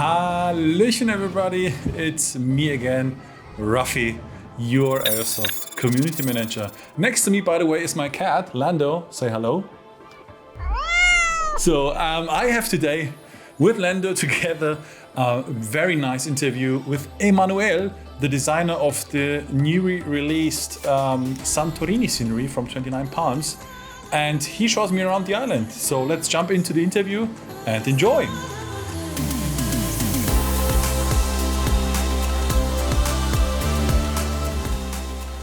Hallöchen everybody, it's me again, Rafi, your Aerosoft community manager. Next to me, by the way, is my cat, Lando. Say hello. So I have today with Lando together a very nice interview with Emanuel, the designer of the newly released Santorini scenery from 29 Palms. And he shows me around the island. So let's jump into the interview and enjoy.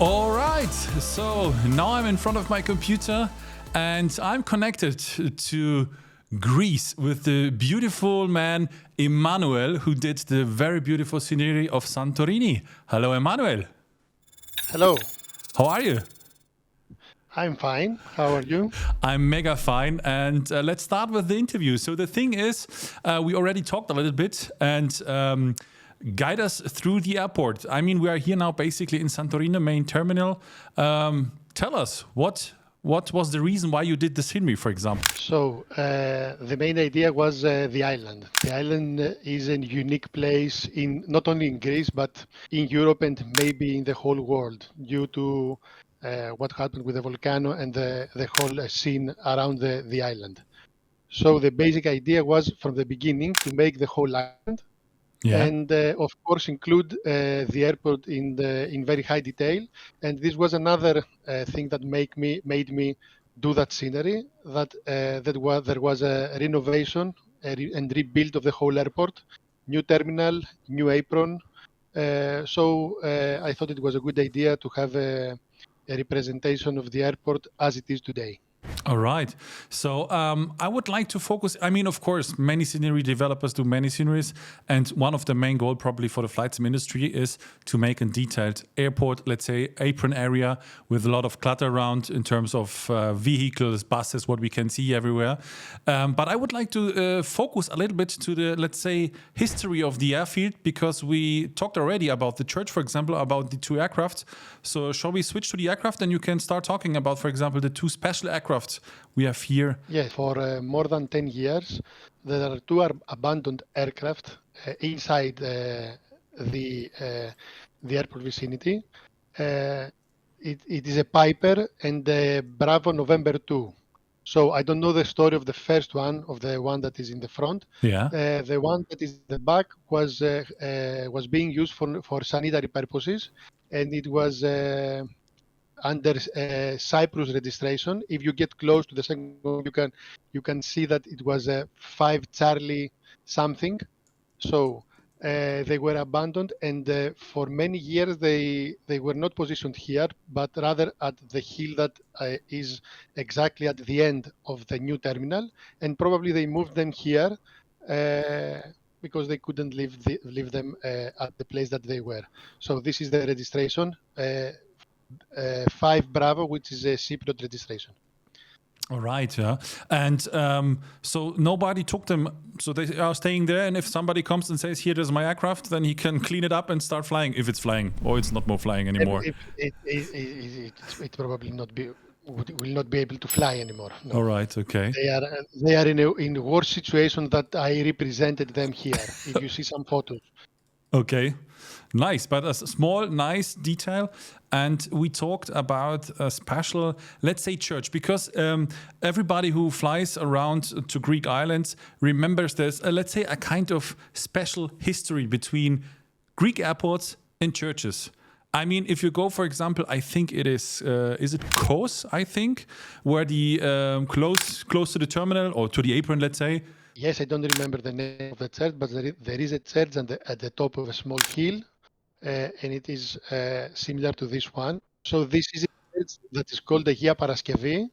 All right, so now I'm in front of my computer and I'm connected to Greece with the beautiful man Emanuel, who did the very beautiful scenery of Santorini. Hello, Emanuel. Hello, How are you? I'm fine. How are you? I'm mega fine, and let's start with the interview. So the thing is, we already talked a little bit, and guide us through the airport. I mean, we are here now basically in Santorini main terminal. Tell us, what was the reason why you did the scenery, for example? So, the main idea was the island. The island is a unique place in not only in Greece but in Europe and maybe in the whole world due to what happened with the volcano and the whole scene around the island. So the basic idea was from the beginning to make the whole island Yeah. and of course include the airport in very high detail. And this was another thing that made me do that scenery. There was a renovation and rebuild of the whole airport, new terminal, new apron. So I thought it was a good idea to have a representation of the airport as it is today. All right. So I would like to focus. I mean, of course, many scenery developers do many sceneries. And one of the main goals probably for the flight sim industry is to make a detailed airport, let's say, apron area with a lot of clutter around in terms of vehicles, buses, what we can see everywhere. But I would like to focus a little bit to the, let's say, history of the airfield, because we talked already about the church, for example, about the two aircraft. So shall we switch to the aircraft and you can start talking about, for example, the two special aircraft we have here? Yes, for more than 10 years, there are two abandoned aircraft inside the airport vicinity. It is a Piper and a Bravo November 2. So I don't know the story of the first one, of the one that is in the front. Yeah. The one that is in the back was being used for sanitary purposes, and it was under Cyprus registration. If you get close to the second one, you can see that it was a 5 Charlie something. So they were abandoned, and for many years they were not positioned here, but rather at the hill that is exactly at the end of the new terminal, and probably they moved them here because they couldn't leave them at the place that they were. So this is the registration. 5 Bravo, which is a Cypriot registration. All right, yeah. And so nobody took them, so they are staying there, and if somebody comes and says, here is my aircraft, then he can clean it up and start flying, if it's flying, or it's not more flying anymore. It probably will not be able to fly anymore. No. All right, okay. They are in a worse situation that I represented them here, if you see some photos. Okay, nice, but a small, nice detail. And we talked about a special, let's say, church, because everybody who flies around to Greek islands remembers there's, let's say, a kind of special history between Greek airports and churches. I mean, if you go, for example, I think it is it Kos, I think, where the close to the terminal or to the apron, let's say. Yes, I don't remember the name of the church, but there is a church at the top of a small hill, and it is similar to this one. So this is a church that is called the Gia Paraskevi.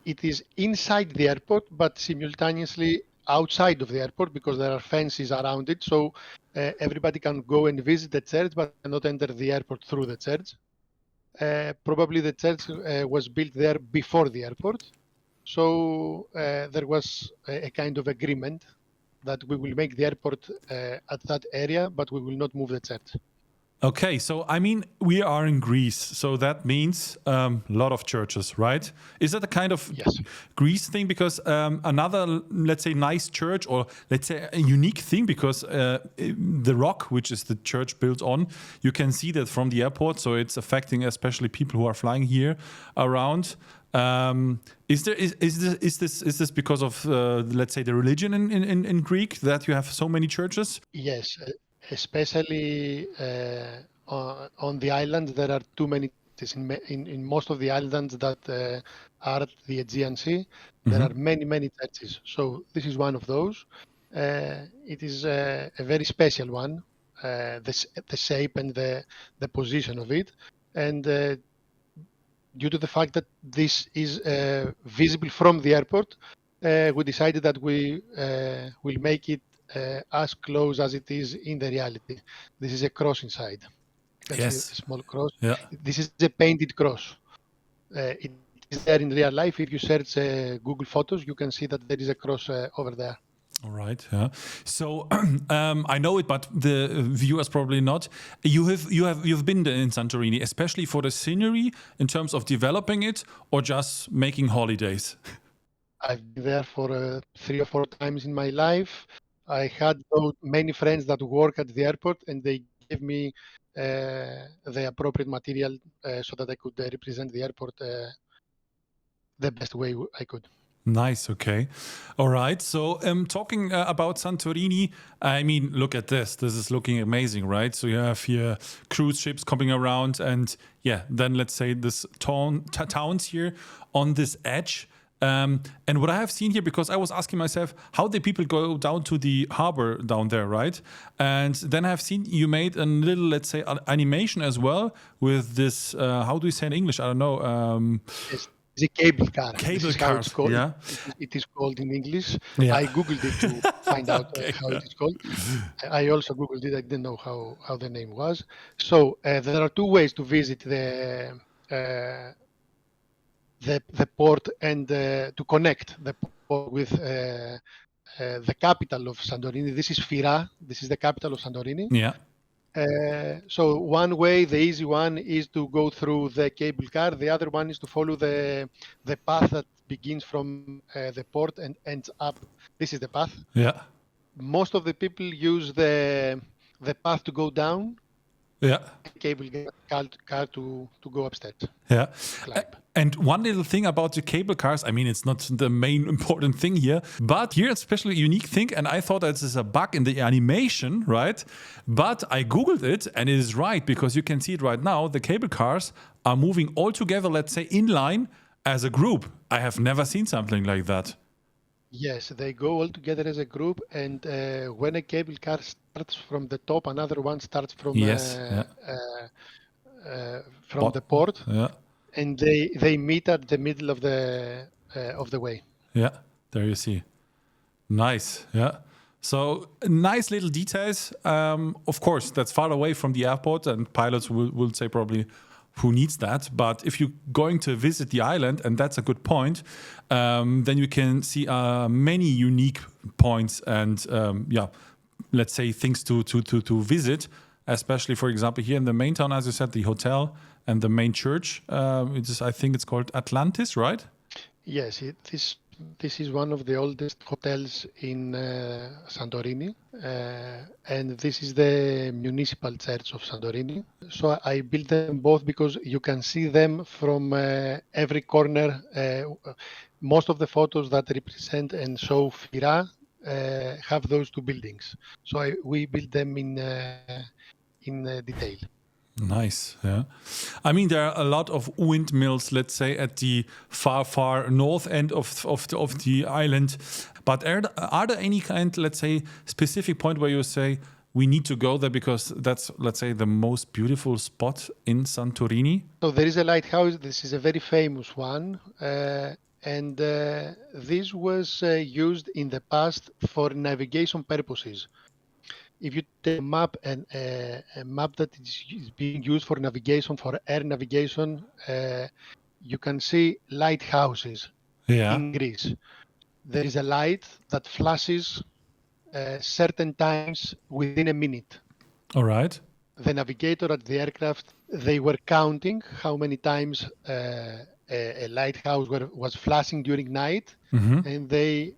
It is inside the airport, but simultaneously outside of the airport because there are fences around it. So everybody can go and visit the church, but cannot enter the airport through the church. Probably the church was built there before the airport. So there was a kind of agreement that we will make the airport at that area, but we will not move the church. Okay, so I mean, we are in Greece, so that means a lot of churches, right? Is that a kind of Yes. Greece thing? Because another, let's say, nice church, or let's say a unique thing, because the rock, which is the church built on, you can see that from the airport, so it's affecting especially people who are flying here around. Is this because of let's say the religion in Greek that you have so many churches? Yes, especially on the islands, there are too many. In most of the islands that are at the Aegean Sea, there are many churches. So this is one of those. It is a very special one, the shape and the position of it, and due to the fact that this is visible from the airport, we decided that we will make it as close as it is in the reality. This is a cross inside. You can see a Yes. small cross. Yeah. This is a painted cross. It is there in real life. If you search Google Photos, you can see that there is a cross over there. All right. Yeah. So I know it, but the viewers probably not. You've been there in Santorini, especially for the scenery in terms of developing it, or just making holidays. I've been there for 3 or 4 times in my life. I had many friends that work at the airport, and they gave me the appropriate material so that I could represent the airport the best way I could. Nice. Okay. All right. So, talking about Santorini, I mean, look at this. This is looking amazing, right? So you have here cruise ships coming around, and yeah, then let's say this towns here on this edge. And what I have seen here, because I was asking myself, how did people go down to the harbor down there, right? And then I've seen you made a little, let's say, animation as well with this. How do you say in English? I don't know. It's a cable car. This Cable is how it's cars. called. Yeah. It is called in English. Yeah. I googled it to find out Okay. how it is called. I also googled it. I didn't know how the name was. So there are two ways to visit uh, the port and to connect the port with the capital of Santorini. This is Fira. This is the capital of Santorini. Yeah. So one way, the easy one, is to go through the cable car. The other one is to follow the path that begins from the port and ends up. This is the path. Yeah. Most of the people use the path to go down, Yeah. cable car to go upstairs. Yeah. Climb. And one little thing about the cable cars, I mean, it's not the main important thing here, but here it's especially a unique thing. And I thought that this is a bug in the animation, right? But I Googled it and it is right, because you can see it right now. The cable cars are moving all together, let's say in line as a group. I have never seen something like that. Yes, they go all together as a group, and when a cable car starts from the top, another one starts from Yes. Yeah. the port, Yeah. and they meet at the middle of the way. Yeah. There you see. Nice. Yeah. So nice little details. Of course, that's far away from the airport, and pilots will say probably who needs that. But if you're going to visit the island, and that's a good point, then you can see many unique points and yeah, let's say things to visit. Especially, for example, here in the main town, as you said, the hotel and the main church. I think it's called Atlantis, right? Yes, this is one of the oldest hotels in Santorini, and this is the municipal church of Santorini. So I built them both because you can see them from every corner. Most of the photos that represent and show Fira have those two buildings. So we built them in detail. Nice. Yeah. I mean, there are a lot of windmills, let's say, at the far north end of the island. But are there any kind, let's say, specific point where you say we need to go there because that's, let's say, the most beautiful spot in Santorini? So there is a lighthouse. This is a very famous one. And this was used in the past for navigation purposes. If you take a map and a map that is being used for navigation, for air navigation, you can see lighthouses in Greece. There is a light that flashes certain times within a minute. All right. the navigator at the aircraft, they were counting how many times a lighthouse was flashing during night, and they,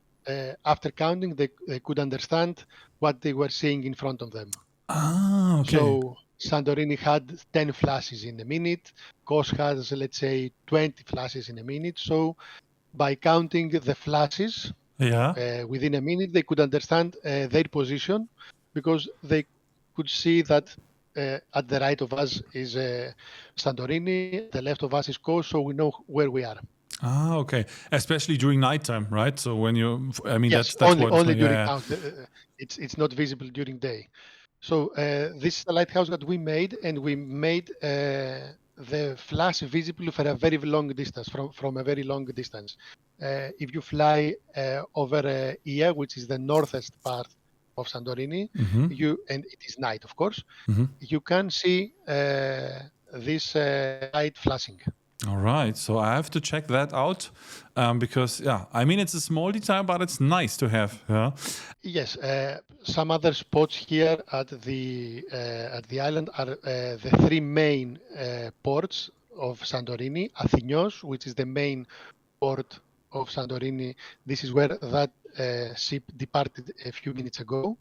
after counting, they could understand what they were seeing in front of them. Ah, okay. So Santorini had 10 flashes in a minute. Kos has, let's say, 20 flashes in a minute. So by counting the flashes Yeah. within a minute, they could understand their position, because they could see that at the right of us is Santorini, the left of us is Kos, so we know where we are. Ah, okay. Especially during nighttime, right? So when you, I mean, Yes, that's what it's only going. during Yeah, now. It's not visible during day. So this is a lighthouse that we made, and we made the flash visible for a very long distance, from a very long distance. If you fly over Ia, which is the northest part of Santorini, and it is night, of course, you can see this light flashing. All right. So I have to check that out because, yeah, I mean, it's a small detail, but it's nice to have. Yeah. Yes, some other spots here at the island are the three main ports of Santorini. Athinios, which is the main port of Santorini. This is where that ship departed a few minutes ago.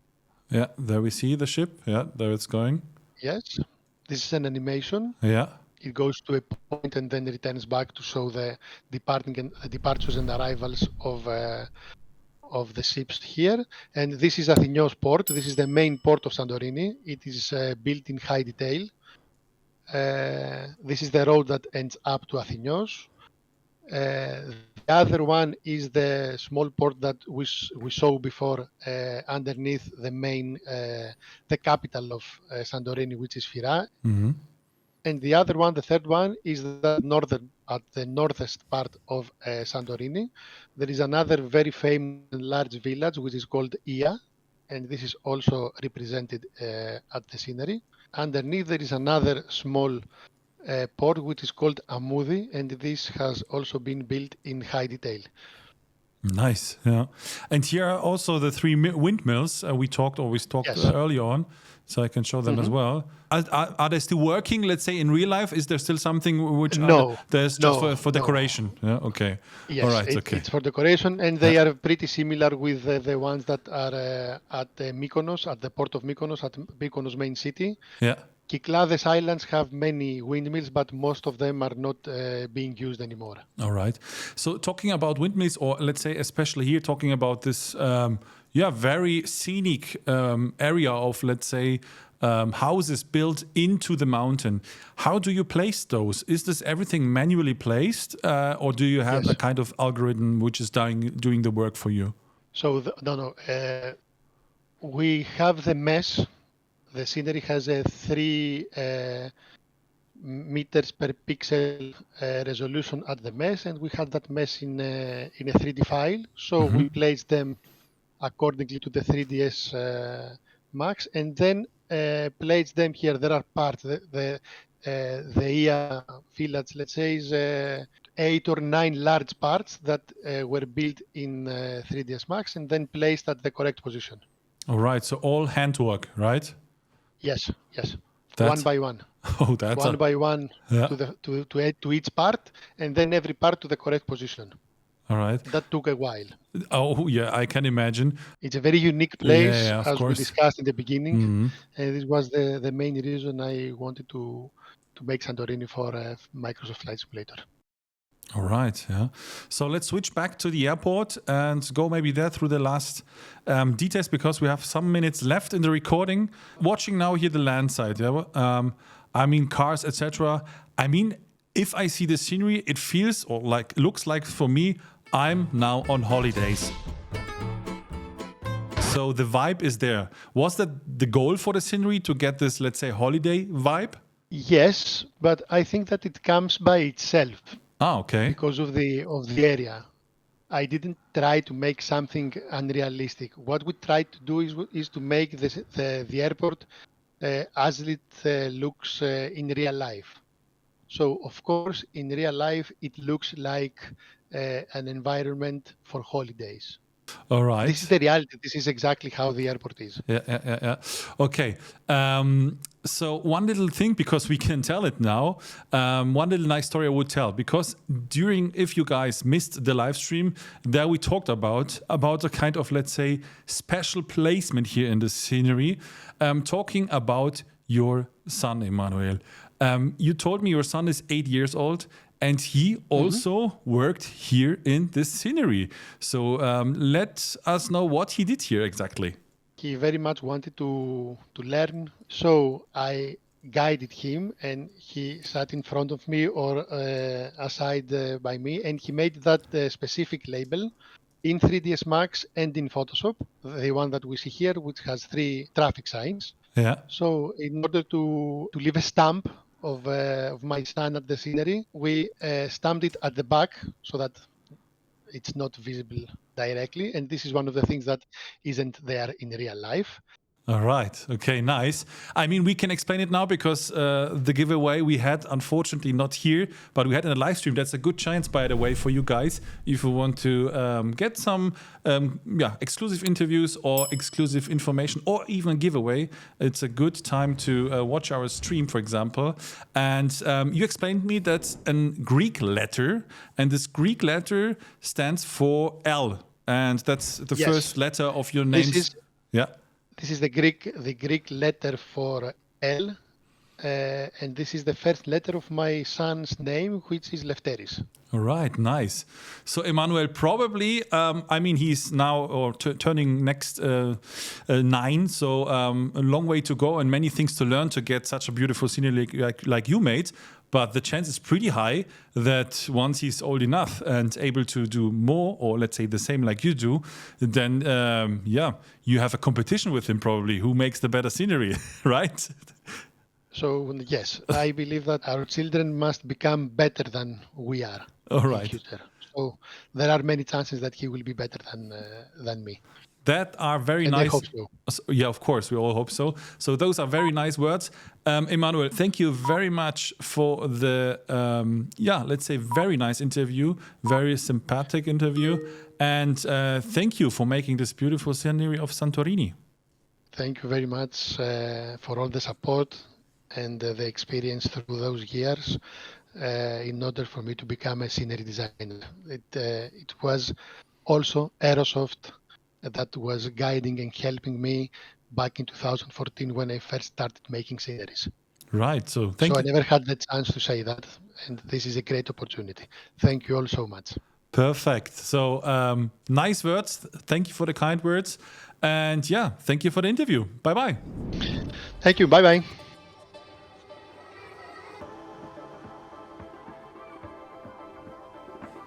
Yeah. There we see the ship. Yeah. There it's going. Yes, this is an animation. Yeah. It goes to a point and then returns back to show the departures and arrivals of the ships here. And this is Athinios port. This is the main port of Santorini. It is built in high detail. This is the road that ends up to Athinios. The other one is the small port that we saw before underneath the main, the capital of Santorini, which is Fyra. And the other one, the third one, is at the northest part of Santorini. There is another very famous large village which is called Ia, and this is also represented at the scenery. Underneath there is another small port which is called Amoudi, and this has also been built in high detail. Nice. Yeah. And here are also the three windmills we talked Yes. earlier on. So I can show them as well. Are they still working? Let's say in real life, is there still something which there's just for decoration? No. Yeah. Okay. Yes. All right. Okay. It's for decoration, and they are pretty similar with the ones that are at Mykonos, at the port of Mykonos, at Mykonos main city. Yeah. Kyklades Islands have many windmills, but most of them are not being used anymore. All right. So talking about windmills, or let's say especially here talking about this, very scenic area of, let's say, houses built into the mountain. How do you place those? Is this everything manually placed, or do you have a kind of algorithm which is doing the work for you? So we have the mesh. The scenery has a 3 meters per pixel resolution at the mesh, and we had that mesh in a 3D file. So we placed them accordingly to the 3ds Max, and then placed them here. There are parts. The IA village, let's say, is 8 or 9 large parts that were built in 3ds Max and then placed at the correct position. All right. So all handwork, right? Yes. One by one. Oh, that's one by one yeah. to each part, and then every part to the correct position. All right. That took a while. Oh, yeah, I can imagine. It's a very unique place, as course. we discussed in the beginning. And this was the main reason I wanted to make Santorini for Microsoft Flight Simulator. All right, yeah. So let's switch back to the airport and go maybe there through the last details, because we have some minutes left in the recording. Watching now here the land side, yeah. I mean, cars, etc. I mean, if I see the scenery, it feels or looks like for me, I'm now on holidays. So the vibe is there. Was that the goal for the scenery, to get this, let's say, holiday vibe? Yes, but I think that it comes by itself. Ah, okay. Because of the area. I didn't try to make something unrealistic. What we tried to do is to make the airport as it looks in real life. So, of course, in real life, it looks like an environment for holidays. All right. This is the reality. This is exactly how the airport is. Yeah. Okay. So one little thing, because we can tell it now, one little nice story I would tell, because if you guys missed the live stream, there we talked about a kind of, let's say, special placement here in the scenery, talking about your son, Emanuel. You told me your son is 8 years old, and he also worked here in this scenery. So let us know what he did here exactly. He very much wanted to learn, so I guided him, and he sat in front of me or aside by me, and he made that specific label in 3ds Max and in Photoshop, the one that we see here, which has 3 traffic signs. Yeah. So in order to leave a stamp of my son at the scenery, we stamped it at the back so that it's not visible directly. And this is one of the things that isn't there in real life. All right. Okay, nice. I mean, we can explain it now because the giveaway we had, unfortunately, not here, but we had in a live stream. That's a good chance, by the way, for you guys, if you want to get some exclusive interviews or exclusive information or even a giveaway. It's a good time to watch our stream, for example. And you explained me that's a Greek letter, and this Greek letter stands for L, and that's the first letter of your name. This is the Greek letter for L, and this is the first letter of my son's name, which is Lefteris. All right, nice. So Emanuel, probably, I mean, he's now turning next 9, so a long way to go and many things to learn to get such a beautiful scenery like you made. But the chance is pretty high that once he's old enough and able to do more, or let's say the same like you do, then you have a competition with him probably. Who makes the better scenery, right? So yes, I believe that our children must become better than we are. All right. In future. So there are many chances that he will be better than me. That are very nice. I hope so. Yeah, of course, we all hope so. So those are very nice words. Emanuel, thank you very much for the, let's say, very nice interview, very sympathetic interview. And thank you for making this beautiful scenery of Santorini. Thank you very much for all the support and the experience through those years in order for me to become a scenery designer. It was also Aerosoft that was guiding and helping me back in 2014 when I first started making sceneries. Right. So thank you. I never had the chance to say that, and this is a great opportunity. Thank you all so much. Perfect. So nice words. Thank you for the kind words. And thank you for the interview. Bye-bye. Thank you. Bye-bye.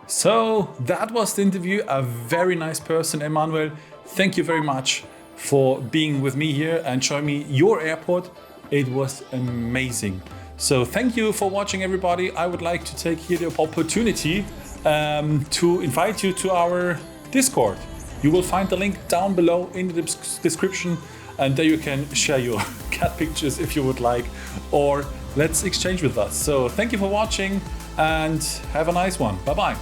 So that was the interview. A very nice person, Emanuel. Thank you very much for being with me here and showing me your airport. It was amazing. So thank you for watching, everybody. I would like to take here the opportunity to invite you to our Discord. You will find the link down below in the description, and there you can share your cat pictures if you would like, or let's exchange with us. So thank you for watching and have a nice one. Bye-bye.